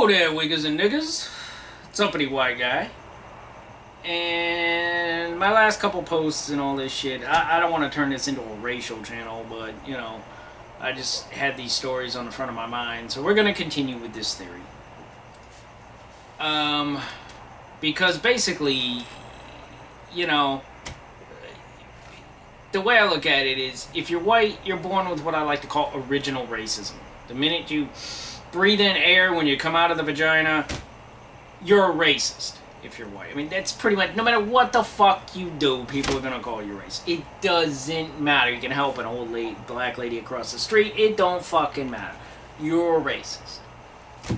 Hello there, wiggers and niggers. It's uppity white guy. And my last couple posts and all this shit, I don't want to turn this into a racial channel, but, you know, I just had these stories on the front of my mind. So we're going to continue with this theory. Because basically, you know, the way I look at it is, if you're white, you're born with what I like to call original racism. The minute you breathe in air when you come out of the vagina, you're a racist if you're white. I mean, that's pretty much, no matter what the fuck you do, people are going to call you racist. It doesn't matter. You can help an old lady, black lady across the street. It don't fucking matter. You're a racist.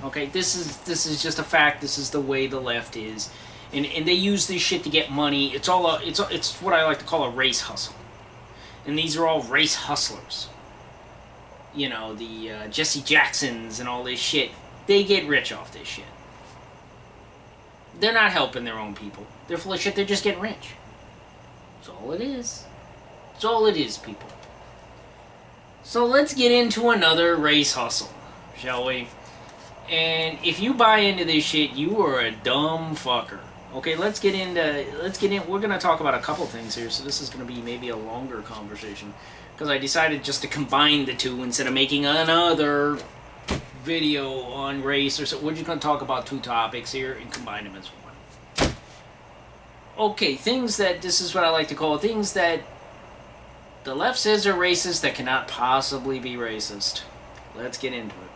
Okay, this is just a fact. This is the way the left is. And they use this shit to get money. It's what I like to call a race hustle. And these are all race hustlers. You know, the Jesse Jacksons and all this shit. They get rich off this shit. They're not helping their own people. They're full of shit. They're just getting rich. That's all it is. That's all it is, people. So let's get into another race hustle, shall we? And if you buy into this shit, you are a dumb fucker. Okay, let's get in. We're going to talk about a couple things here, so this is going to be maybe a longer conversation. Because I decided just to combine the two instead of making another video on race or so. We're just going to talk about two topics here and combine them as one. Okay, this is what I like to call things that the left says are racist that cannot possibly be racist. Let's get into it.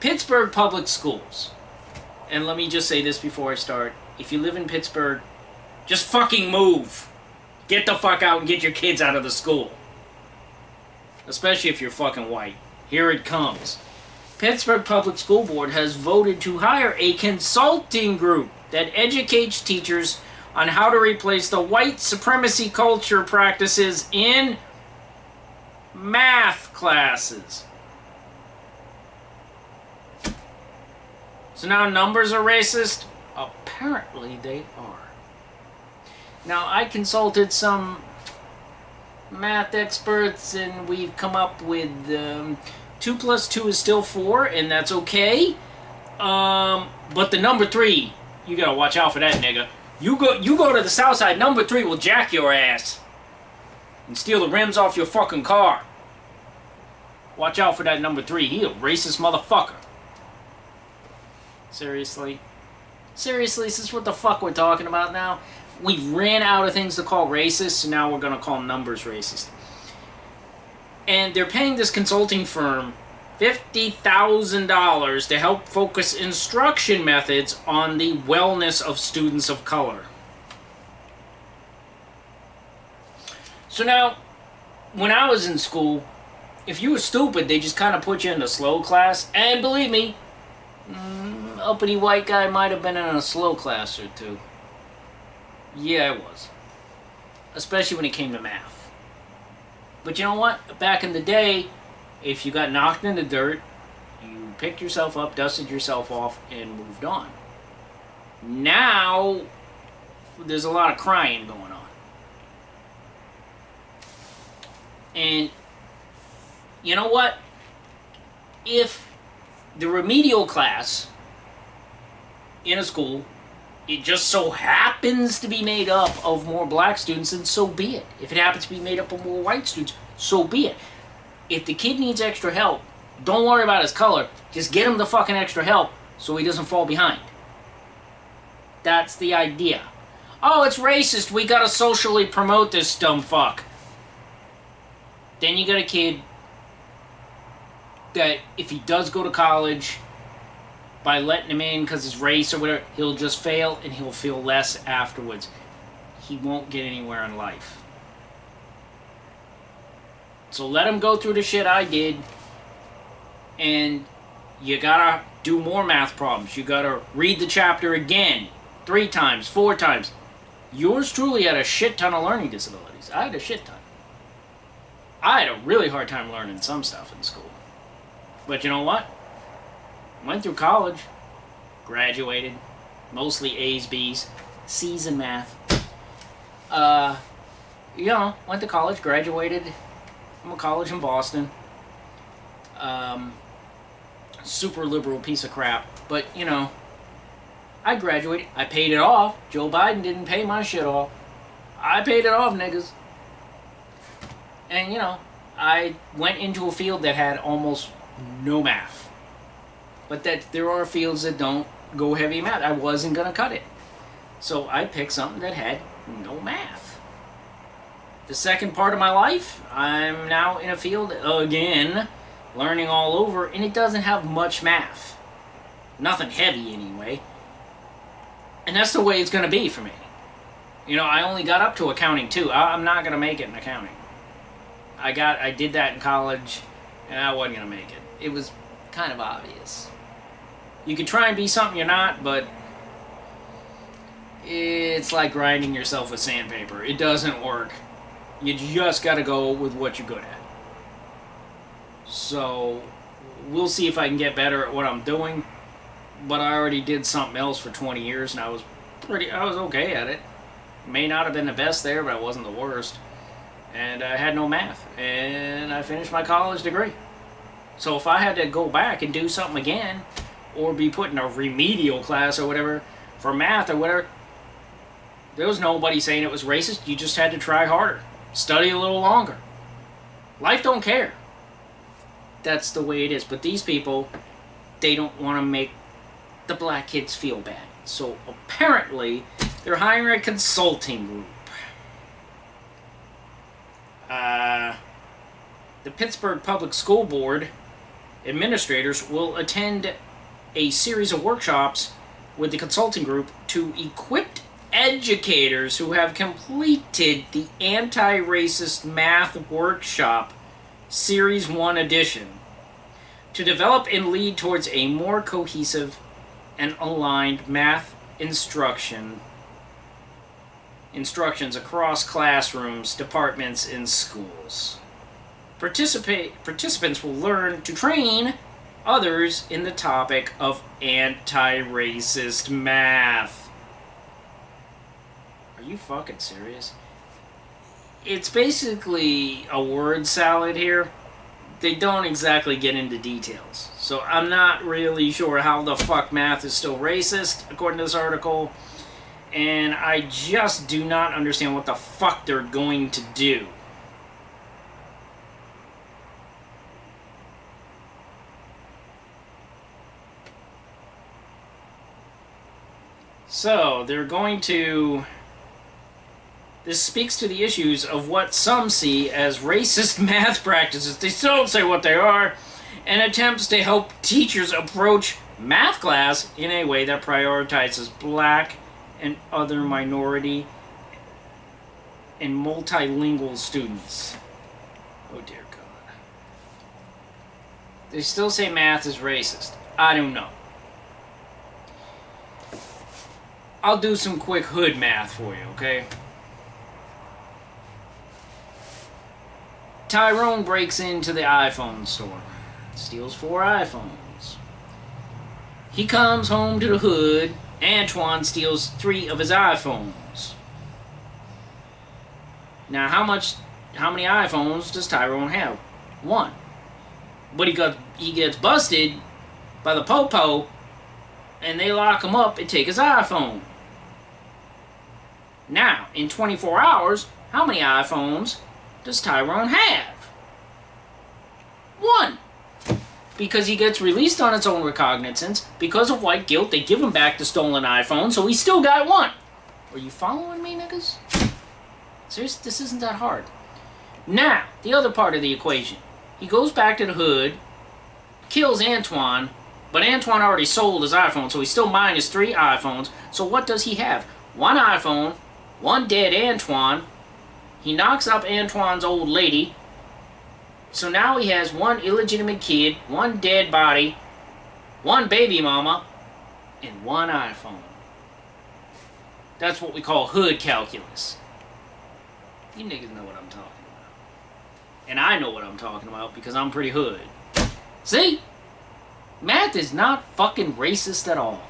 Pittsburgh Public Schools. And let me just say this before I start. If you live in Pittsburgh, just fucking move. Get the fuck out and get your kids out of the school. Especially if you're fucking white. Here it comes. Pittsburgh Public School Board has voted to hire a consulting group that educates teachers on how to replace the white supremacy culture practices in math classes. So now numbers are racist? Apparently they are. Now, I consulted some math experts and we've come up with 2 plus 2 is still 4, and that's okay. But the number 3, you gotta watch out for that, nigga. You go to the south side, number 3 will jack your ass and steal the rims off your fucking car. Watch out for that number 3. He a racist motherfucker. Seriously? Seriously, is this what the fuck we're talking about now? We ran out of things to call racist, so now we're going to call numbers racist. And they're paying this consulting firm $50,000 to help focus instruction methods on the wellness of students of color. So now, when I was in school, if you were stupid, they just kind of put you in a slow class. And believe me, uppity white guy might have been in a slow class or two. Yeah, I was. Especially when it came to math. But you know what? Back in the day, if you got knocked in the dirt, you picked yourself up, dusted yourself off, and moved on. Now, there's a lot of crying going on. And, you know what? If the remedial class in a school, it just so happens to be made up of more black students, then so be it. If it happens to be made up of more white students, so be it. If the kid needs extra help, don't worry about his color. Just get him the fucking extra help so he doesn't fall behind. That's the idea. Oh, it's racist. We gotta socially promote this dumb fuck. Then you got a kid that if he does go to college, by letting him in because his race or whatever, he'll just fail and he'll feel less afterwards. He won't get anywhere in life. So let him go through the shit I did, and you gotta do more math problems. You gotta read the chapter again, 3 times, 4 times. Yours truly had a shit ton of learning disabilities. I had a shit ton. I had a really hard time learning some stuff in school. But you know what? Went through college, graduated, mostly A's, B's, C's in math. You know, went to college, graduated from a college in Boston. super liberal piece of crap. But, you know, I graduated. I paid it off. Joe Biden didn't pay my shit off. I paid it off, niggas. And, you know, I went into a field that had almost no math. But that there are fields that don't go heavy math. I wasn't going to cut it. So I picked something that had no math. The second part of my life, I'm now in a field, again, learning all over, and it doesn't have much math. Nothing heavy, anyway. And that's the way it's going to be for me. You know, I only got up to accounting 2. I'm not going to make it in accounting. I did that in college, and I wasn't going to make it. It was kind of obvious. You could try and be something you're not, but it's like grinding yourself with sandpaper. It doesn't work. You just got to go with what you're good at. So, we'll see if I can get better at what I'm doing. But I already did something else for 20 years, and I was okay at it. May not have been the best there, but I wasn't the worst. And I had no math. And I finished my college degree. So if I had to go back and do something again, or be put in a remedial class or whatever, for math or whatever, there was nobody saying it was racist. You just had to try harder. Study a little longer. Life don't care. That's the way it is. But these people, they don't want to make the black kids feel bad. So apparently, they're hiring a consulting group. The Pittsburgh Public School Board administrators will attend a series of workshops with the consulting group to equip educators who have completed the Anti-Racist Math Workshop Series 1 edition to develop and lead towards a more cohesive and aligned math instructions across classrooms, departments, and schools. Participants will learn to train others in the topic of anti-racist math. Are you fucking serious? It's basically a word salad here. They don't exactly get into details. So I'm not really sure how the fuck math is still racist, according to this article. And I just do not understand what the fuck they're going to do. So, they're going to... This speaks to the issues of what some see as racist math practices. They still don't say what they are. And attempts to help teachers approach math class in a way that prioritizes black and other minority and multilingual students. Oh dear God. They still say math is racist. I don't know. I'll do some quick hood math for you, okay? Tyrone breaks into the iPhone store. Steals 4 iPhones. He comes home to the hood. Antoine steals 3 of his iPhones. Now, how many iPhones does Tyrone have? 1. But he gets busted by the popo, and they lock him up and take his iPhone. Now, in 24 hours, how many iPhones does Tyrone have? 1. Because he gets released on its own recognizance. Because of white guilt, they give him back the stolen iPhone, so he still got 1. Are you following me, niggas? Seriously, this isn't that hard. Now, the other part of the equation. He goes back to the hood, kills Antoine, but Antoine already sold his iPhone, so he's still minus 3 iPhones. So what does he have? 1 iPhone, 1 dead Antoine. He knocks up Antoine's old lady. So now he has 1 illegitimate kid, 1 dead body, 1 baby mama, and 1 iPhone. That's what we call hood calculus. You niggas know what I'm talking about. And I know what I'm talking about because I'm pretty hood. See? Math is not fucking racist at all.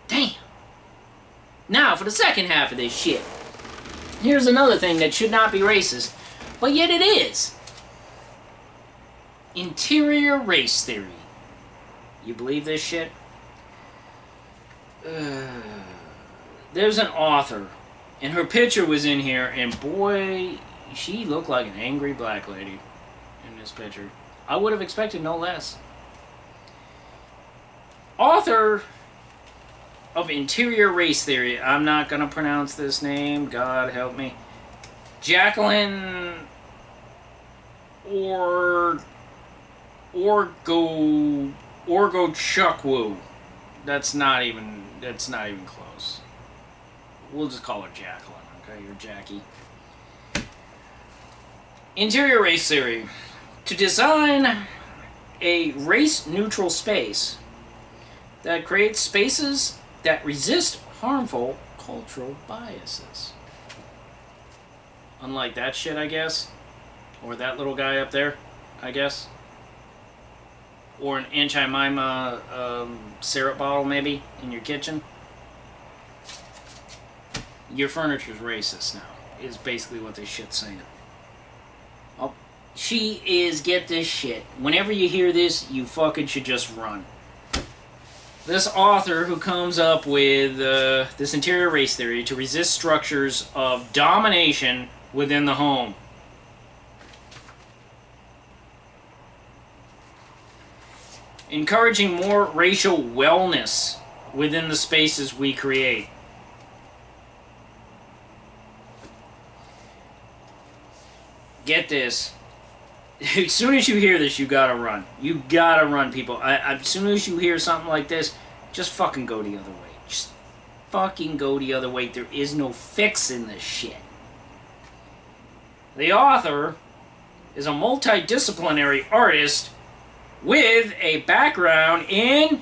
Damn. Now for the second half of this shit. Here's another thing that should not be racist, but yet it is. Interior race theory. You believe this shit? There's an author, and her picture was in here, and boy, she looked like an angry black lady in this picture. I would have expected no less. Author of Interior Race Theory. I'm not going to pronounce this name. God help me. Jacqueline Orgochukwu. That's not even close. We'll just call her Jacqueline, okay? You're Jackie. Interior Race Theory. To design a race-neutral space that creates spaces that resist harmful cultural biases. Unlike that shit, I guess. Or that little guy up there, I guess. Or an Aunt Jemima syrup bottle, maybe, in your kitchen. Your furniture's racist now, is basically what this shit's saying. Oh, she is, get this shit. Whenever you hear this, you fucking should just run. This author who comes up with this interior race theory to resist structures of domination within the home. Encouraging more racial wellness within the spaces we create. Get this. As soon as you hear this, you gotta run. You gotta run, people. As soon as you hear something like this, just fucking go the other way. Just fucking go the other way. There is no fixing this shit. The author is a multidisciplinary artist with a background in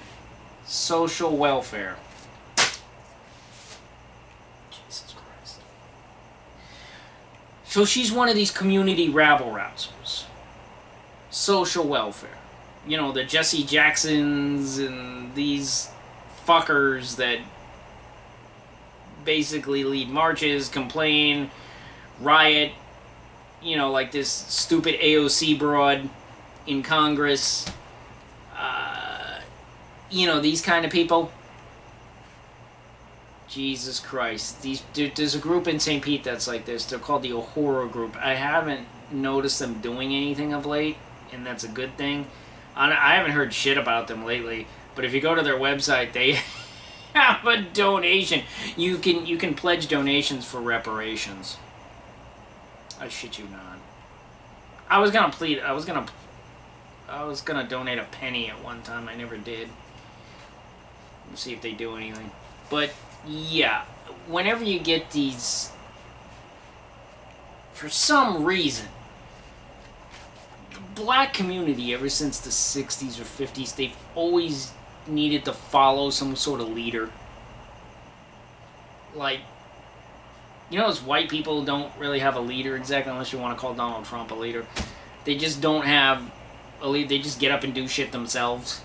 social welfare. Jesus Christ. So she's one of these community rabble-rousers. Social welfare. You know, the Jesse Jacksons and these fuckers that basically lead marches, complain, riot. You know, like this stupid AOC broad in Congress. You know, these kind of people. Jesus Christ. There's a group in St. Pete that's like this. They're called the Ohora Group. I haven't noticed them doing anything of late, and that's a good thing. I haven't heard shit about them lately, but if you go to their website, they have a donation. You can pledge donations for reparations. I shit you not. I was gonna donate a penny at one time. I never did. Let's see if they do anything. But yeah, whenever you get these, for some reason, the black community ever since the 60s or 50s, they've always needed to follow some sort of leader. Like, you know, as white people don't really have a leader exactly, unless you want to call Donald Trump a leader. They just don't have a leader. They just get up and do shit themselves.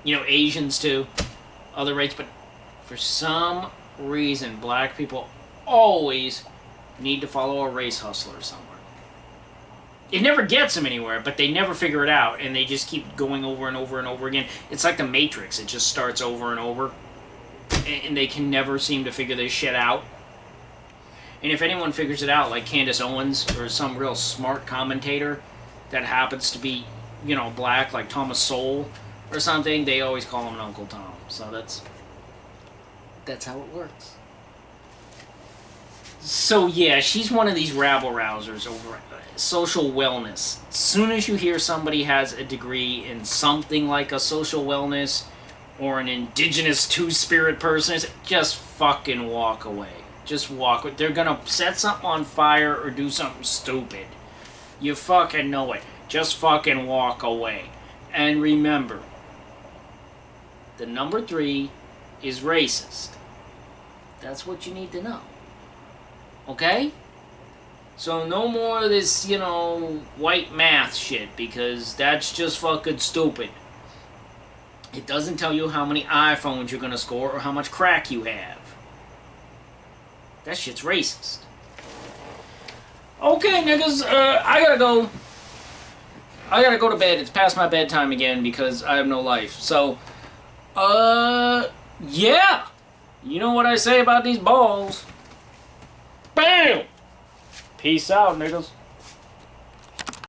You know, Asians too, other races. But for some reason, black people always need to follow a race hustler somewhere. It never gets them anywhere, but they never figure it out, and they just keep going over and over and over again. It's like the Matrix. It just starts over and over, and they can never seem to figure this shit out. And if anyone figures it out, like Candace Owens or some real smart commentator that happens to be, you know, black, like Thomas Sowell or something, they always call him Uncle Tom. So that's how it works. So yeah, she's one of these rabble-rousers over social wellness. As soon as you hear somebody has a degree in something like a social wellness or an indigenous two-spirit person, just fucking walk away. Just walk away. They're gonna set something on fire or do something stupid. You fucking know it. Just fucking walk away. And remember, the number 3 is racist. That's what you need to know. Okay? So no more of this, you know, white math shit, because that's just fucking stupid. It doesn't tell you how many iPhones you're gonna score or how much crack you have. That shit's racist. Okay, niggas, I gotta go. I gotta go to bed. It's past my bedtime again because I have no life. So, yeah. You know what I say about these balls. Bam! Peace out, niggas.